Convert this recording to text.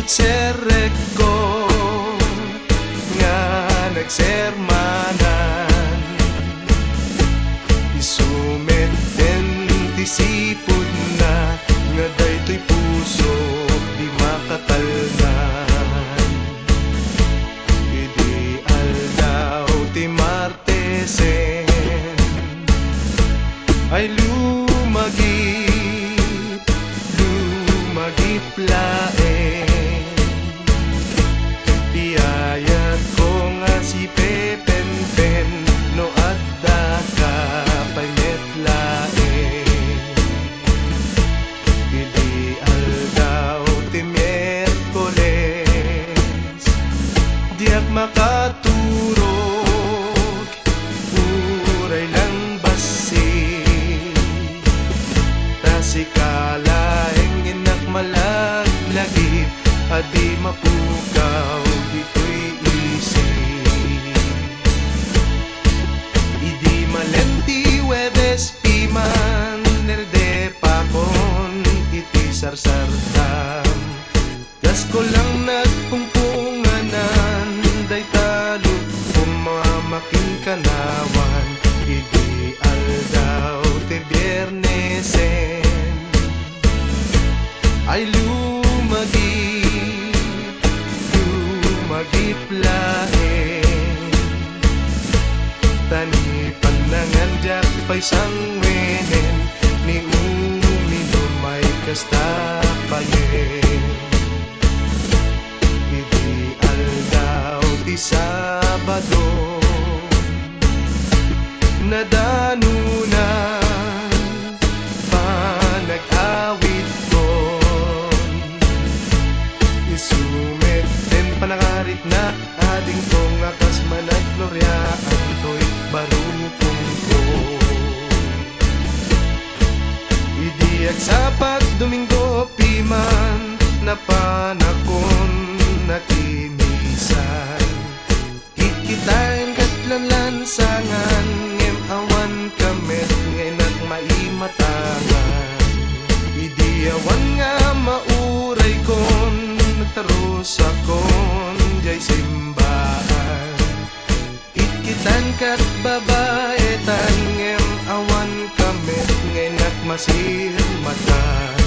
jud serek ko nga nagsermanan, isumeten tisipod na nga daytoy puso di makatalnan. Ideal daw ti Martesen ay lumagip laeng. Biyayat ko nga si Pepenpen no adda ka panyet laeng. Ideal daw ti Miyerkules diak makaturog uray lang basig tasikalaeng inak malaglagip adi mapukaw dito'y isip. Idi malenti Webes piman nerde pakon iti sarsardam gas ko lang nagpungpunganan day talo pumamaking kanawan. Idi aldaw te Biernesen ay lumagip laeng. Tani pananganjak pa'y sangwenen ni uminom ay kasta payen. Ideal daw ti Sabado nadanunan panag-awit kon isumit din panakarit na ading kong akas managloryaan to'y barupong ko. Idiag sapat Domingo piman na panakon nakimisan kikitain katlanlan sangan ngem awan kamet ngenak maimatangan. Idiawan nga mauray kon nagtaros akon jay simbahan kikitan kat babaetan ngem awan kamet ngenak masirmatan.